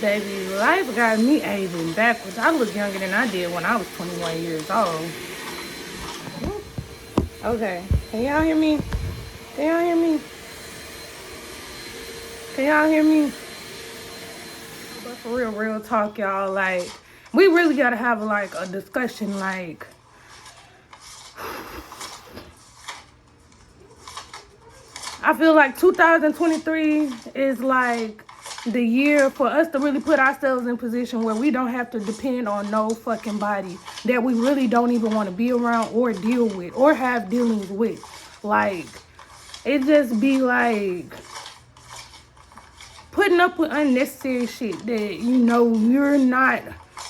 Baby, life got me aging backwards. I look younger than I did when I was 21 years old. Okay, can y'all hear me? Can y'all hear me? Can y'all hear me? But for real talk, y'all, like, we really gotta have, like, a discussion, like, I feel like 2023 is, like, the year for us to really put ourselves in position where we don't have to depend on no fucking body that we really don't even want to be around or deal with or have dealings with. Like, it just be like putting up with unnecessary shit that you know you're not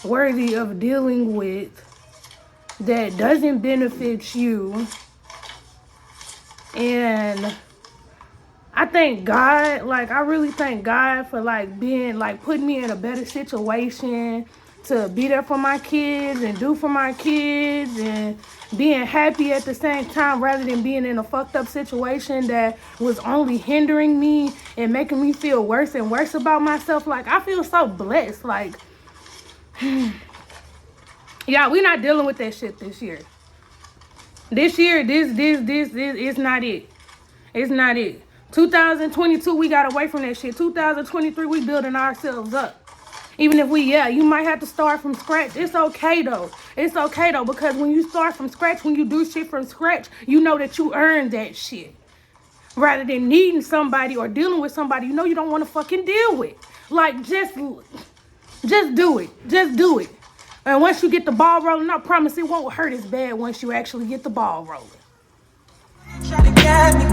worthy of dealing with, that doesn't benefit you. And I thank God, like, I really thank God for, like, being, like, putting me in a better situation to be there for my kids and do for my kids and being happy at the same time rather than being in a fucked up situation that was only hindering me and making me feel worse and worse about myself. Like, I feel so blessed. Like, yeah, we not dealing with that shit this year. This year, this is not it. It's not it. 2022, we got away from that shit. 2023, we building ourselves up. Even if you might have to start from scratch. It's okay, though. It's okay, though, because when you start from scratch, when you do shit from scratch, you know that you earned that shit. Rather than needing somebody or dealing with somebody you know you don't want to fucking deal with. Like, just do it. Just do it. And once you get the ball rolling, I promise it won't hurt as bad once you actually get the ball rolling. Try to get me.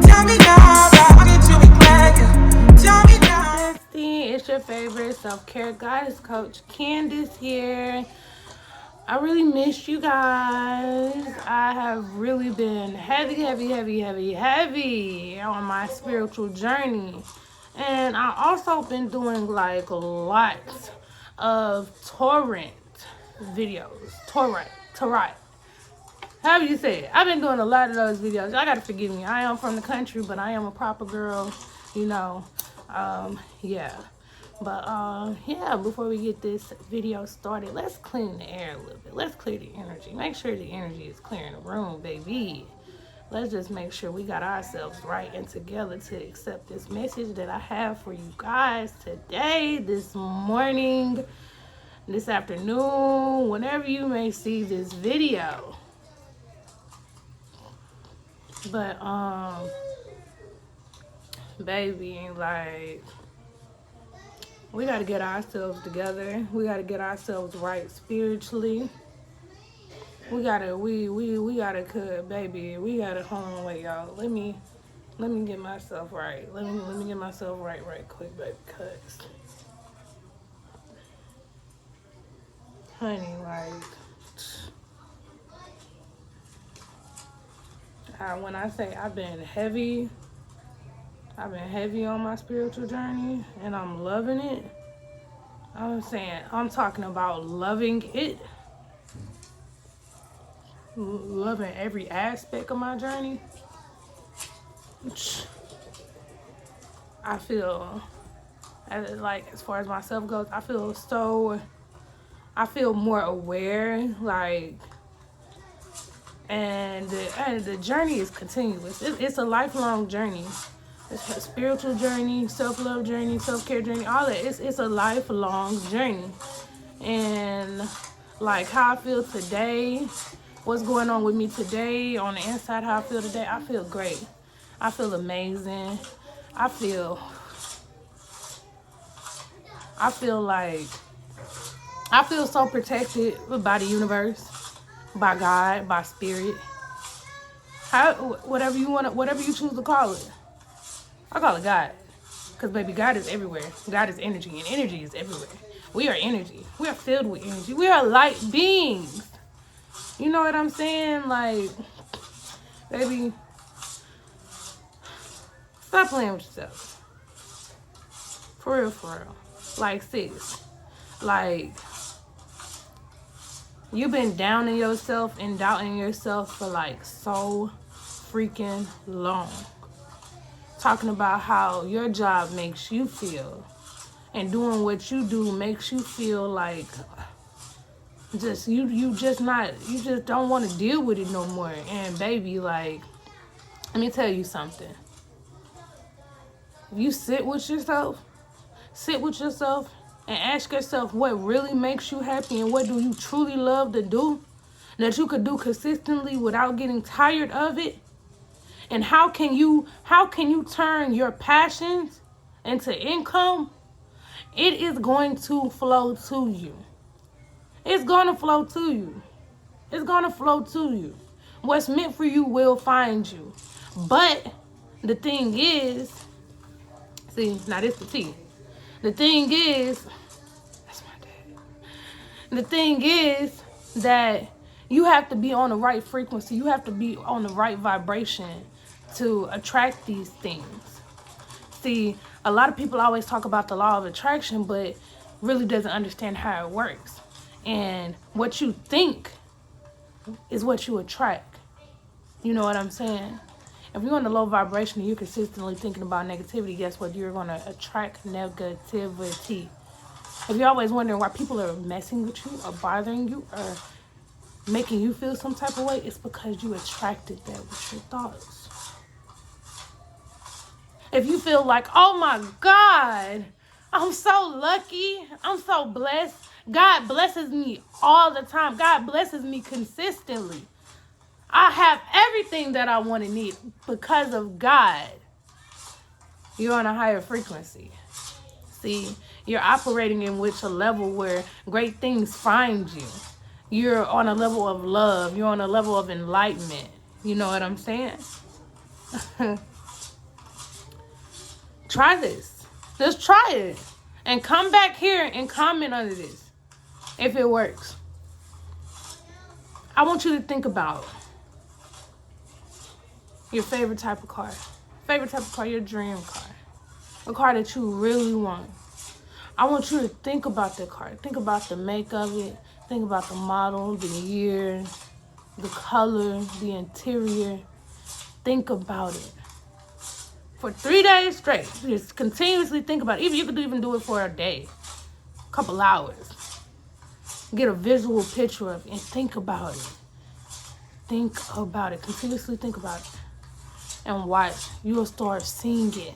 Tell me now, tell me now. It's your favorite self-care goddess coach, Candace here. I really missed you guys. I have really been heavy on my spiritual journey. And I also been doing like lots of torrent videos. Torrent. However you say it. I've been doing a lot of those videos. Y'all gotta forgive me. I am from the country, but I am a proper girl, you know. Yeah. But yeah, before we get this video started, let's clean the air a little bit. Let's clear the energy. Make sure the energy is clear in the room, baby. Let's just make sure we got ourselves right and together to accept this message that I have for you guys today, this morning, this afternoon, whenever you may see this video. But baby, like, we gotta get ourselves together. We gotta get ourselves right spiritually. We gotta baby. We gotta hold on, wait, y'all. Let me get myself right. Let me get myself right quick, baby, cause honey, like, when I say I've been heavy on my spiritual journey and I'm loving it. I'm talking about loving it. Loving every aspect of my journey. I feel, like, as far as myself goes, I feel more aware, like, and the journey is continuous. It's a lifelong journey. It's a spiritual journey, self-love journey, self-care journey, all that. It's a lifelong journey. And like how I feel today, what's going on with me today, on the inside, how I feel today, I feel great. I feel amazing. I feel so protected by the universe, by God, by spirit. Whatever you choose to call it. I call it God. Because, baby, God is everywhere. God is energy, and energy is everywhere. We are energy. We are filled with energy. We are light beings. You know what I'm saying? Like, baby, stop playing with yourself. For real. Like, sis. Like, you've been downing yourself and doubting yourself for, like, so freaking long. Talking about how your job makes you feel and doing what you do makes you feel like just you just don't want to deal with it no more. And baby, like, let me tell you something. If you sit with yourself and ask yourself what really makes you happy and what do you truly love to do that you could do consistently without getting tired of it, and how can you turn your passions into income, it is going to flow to you. It's going to flow to you. It's going to flow to you. What's meant for you will find you. But the thing is, see, now this the tea. The thing is, that's my dad. The thing is that you have to be on the right frequency. You have to be on the right vibration to attract these things. See, a lot of people always talk about the law of attraction, but really doesn't understand how it works. And what you think is what you attract. You know what I'm saying? If you're on the low vibration and you're consistently thinking about negativity, guess what? You're going to attract negativity. If you're always wondering why people are messing with you or bothering you or making you feel some type of way, it's because you attracted that with your thoughts. If you feel like, oh my God, I'm so lucky, I'm so blessed, God blesses me all the time, God blesses me consistently, I have everything that I want and need because of God, you're on a higher frequency. See, you're operating in which a level where great things find you. You're on a level of love. You're on a level of enlightenment. You know what I'm saying? Try this. Just try it. And come back here and comment under this if it works. I want you to think about your favorite type of car. Favorite type of car, your dream car. A car that you really want. I want you to think about the car. Think about the make of it. Think about the model, the year, the color, the interior. Think about it. For 3 days straight. Just continuously think about it. Even you could even do it for a day. A couple hours. Get a visual picture of it and think about it. Think about it. Continuously think about it. And watch. You will start seeing it.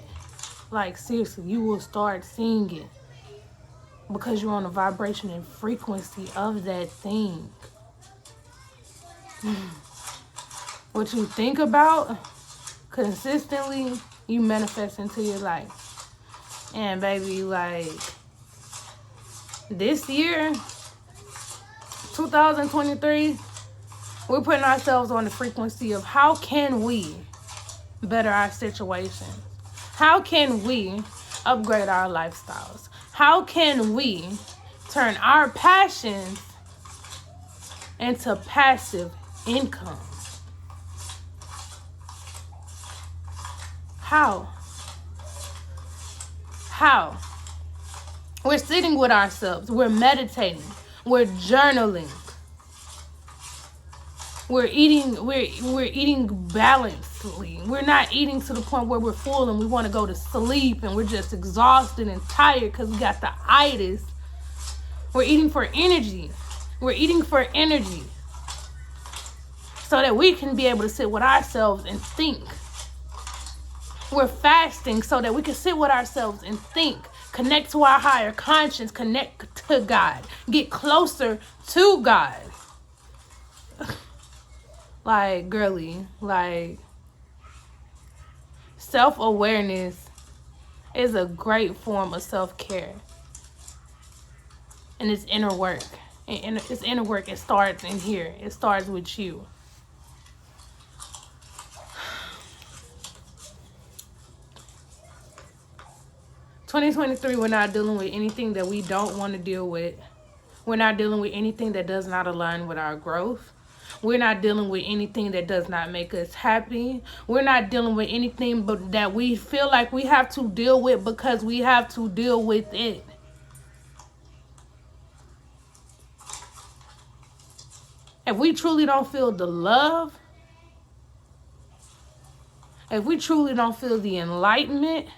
Like, seriously, you will start seeing it. Because you're on the vibration and frequency of that thing. What you think about consistently, you manifest into your life. And baby, like, this year, 2023, we're putting ourselves on the frequency of how can we better our situations? How can we upgrade our lifestyles? How can we turn our passions into passive income? How? We're sitting with ourselves. We're meditating. We're journaling. We're eating balancedly. We're not eating to the point where we're full and we want to go to sleep and we're just exhausted and tired because we got the itis. We're eating for energy. We're eating for energy so that we can be able to sit with ourselves and think. We're fasting so that we can sit with ourselves and think, connect to our higher conscience, connect to God, get closer to God. Like, girly, like, self-awareness is a great form of self-care. And it's inner work. It's inner work. It starts in here. It starts with you. (2023), we're not dealing with anything that we don't want to deal with. We're not dealing with anything that does not align with our growth. We're not dealing with anything that does not make us happy. We're not dealing with anything but that we feel like we have to deal with because we have to deal with it. If we truly don't feel the love, if we truly don't feel the enlightenment,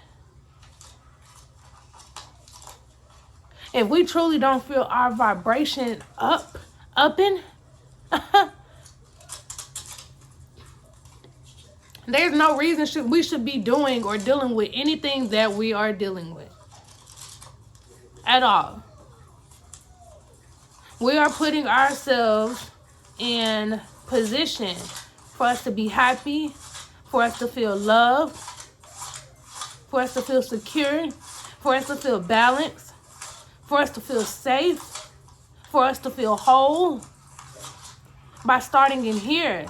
If we truly don't feel our vibration upping, there's no reason we should be doing or dealing with anything that we are dealing with at all. We are putting ourselves in position for us to be happy, for us to feel loved, for us to feel secure, for us to feel balanced, for us to feel safe, for us to feel whole. By starting in here,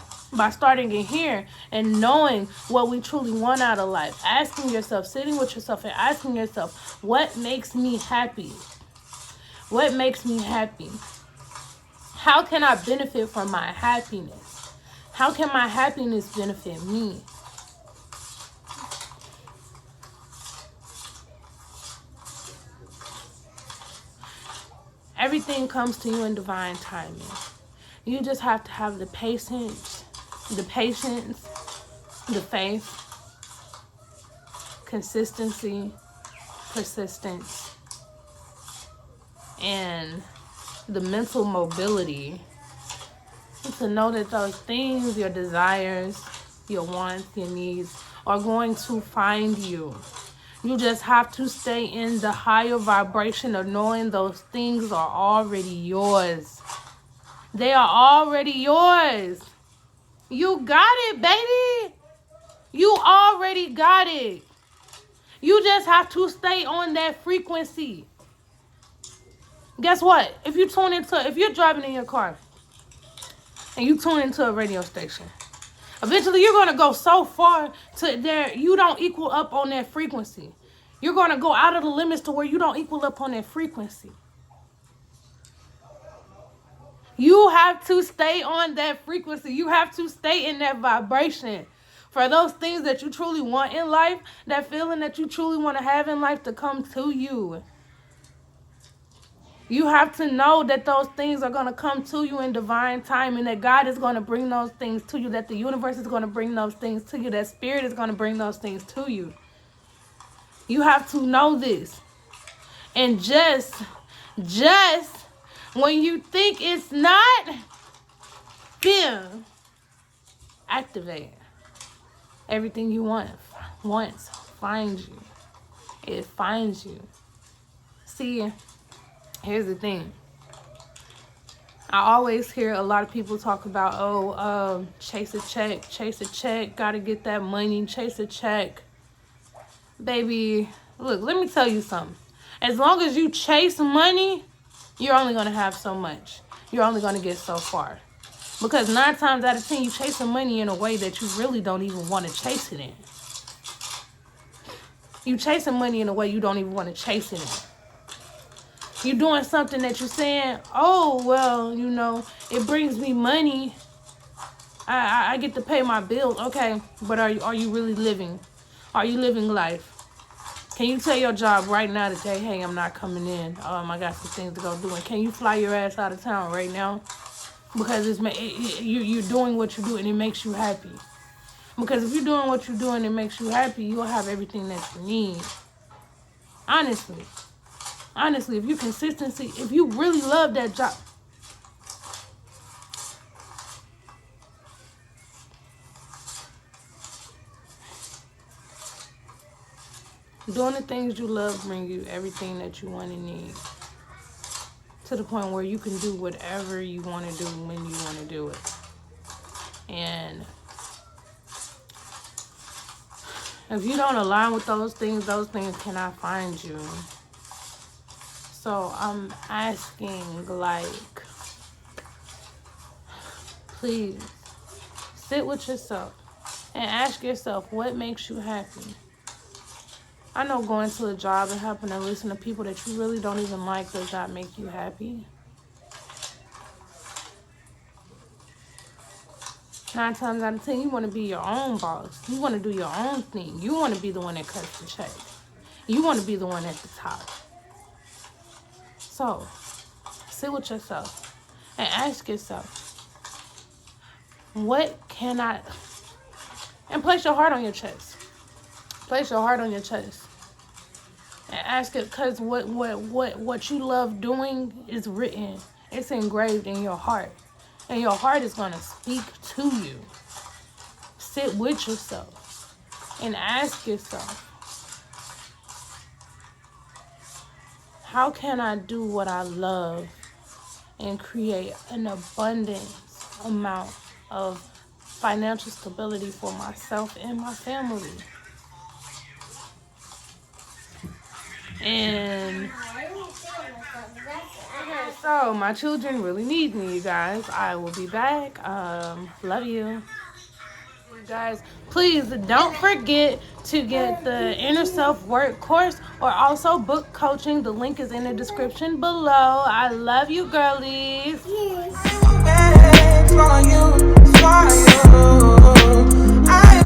and knowing what we truly want out of life. Asking yourself, sitting with yourself and asking yourself, what makes me happy? What makes me happy? How can I benefit from my happiness? How can my happiness benefit me? Everything comes to you in divine timing. You just have to have the patience, the faith, consistency, persistence, and the mental mobility to know that those things, your desires, your wants, your needs, are going to find you. You just have to stay in the higher vibration of knowing those things are already yours. They are already yours. You got it, baby. You already got it. You just have to stay on that frequency. Guess what? If you're driving in your car and you tune into a radio station, eventually you're going to go so far to there you don't equal up on that frequency. You're going to go out of the limits to where you don't equal up on that frequency. You have to stay on that frequency. You have to stay in that vibration for those things that you truly want in life, that feeling that you truly want to have in life to come to you. You have to know that those things are going to come to you in divine time, and that God is going to bring those things to you, that the universe is going to bring those things to you, that spirit is going to bring those things to you. You have to know this. And just when you think it's not, activate. Everything you wants finds you. It finds you. See, here's the thing. I always hear a lot of people talk about, chase a check, gotta get that money, chase a check. Baby, look, let me tell you something. As long as you chase money, you're only going to have so much. You're only going to get so far. Because 9 times out of 10, you chasing money in a way that you really don't even want to chase it in. You chasing money in a way you don't even want to chase it in. You doing something that you're saying, oh, well, it brings me money. I get to pay my bills. Okay, but are you really living? Are you living life? Can you tell your job right now today, hey, I'm not coming in. I got some things to go do. And can you fly your ass out of town right now? Because you're doing what you do and it makes you happy. Because if you're doing what you're doing and it makes you happy, you'll have everything that you need. Honestly, if you really love that job. Doing the things you love bring you everything that you want and need. To the point where you can do whatever you want to do when you want to do it. And if you don't align with those things cannot find you. So I'm asking, please sit with yourself and ask yourself, what makes you happy? I know going to a job and having to listen to people that you really don't even like does not make you happy. 9 times out of 10, you want to be your own boss. You want to do your own thing. You want to be the one that cuts the check. You want to be the one at the top. So, sit with yourself and ask yourself, what can I... And place your heart on your chest. Place your heart on your chest. And ask it, because what you love doing is written. It's engraved in your heart. And your heart is going to speak to you. Sit with yourself and ask yourself, how can I do what I love and create an abundant amount of financial stability for myself and my family? And okay, so my children really need me, you guys. I will be back. Love you. You guys, please don't forget to get the Inner Self Work course or also book coaching. The link is in the description below. I love you, girlies. Yes.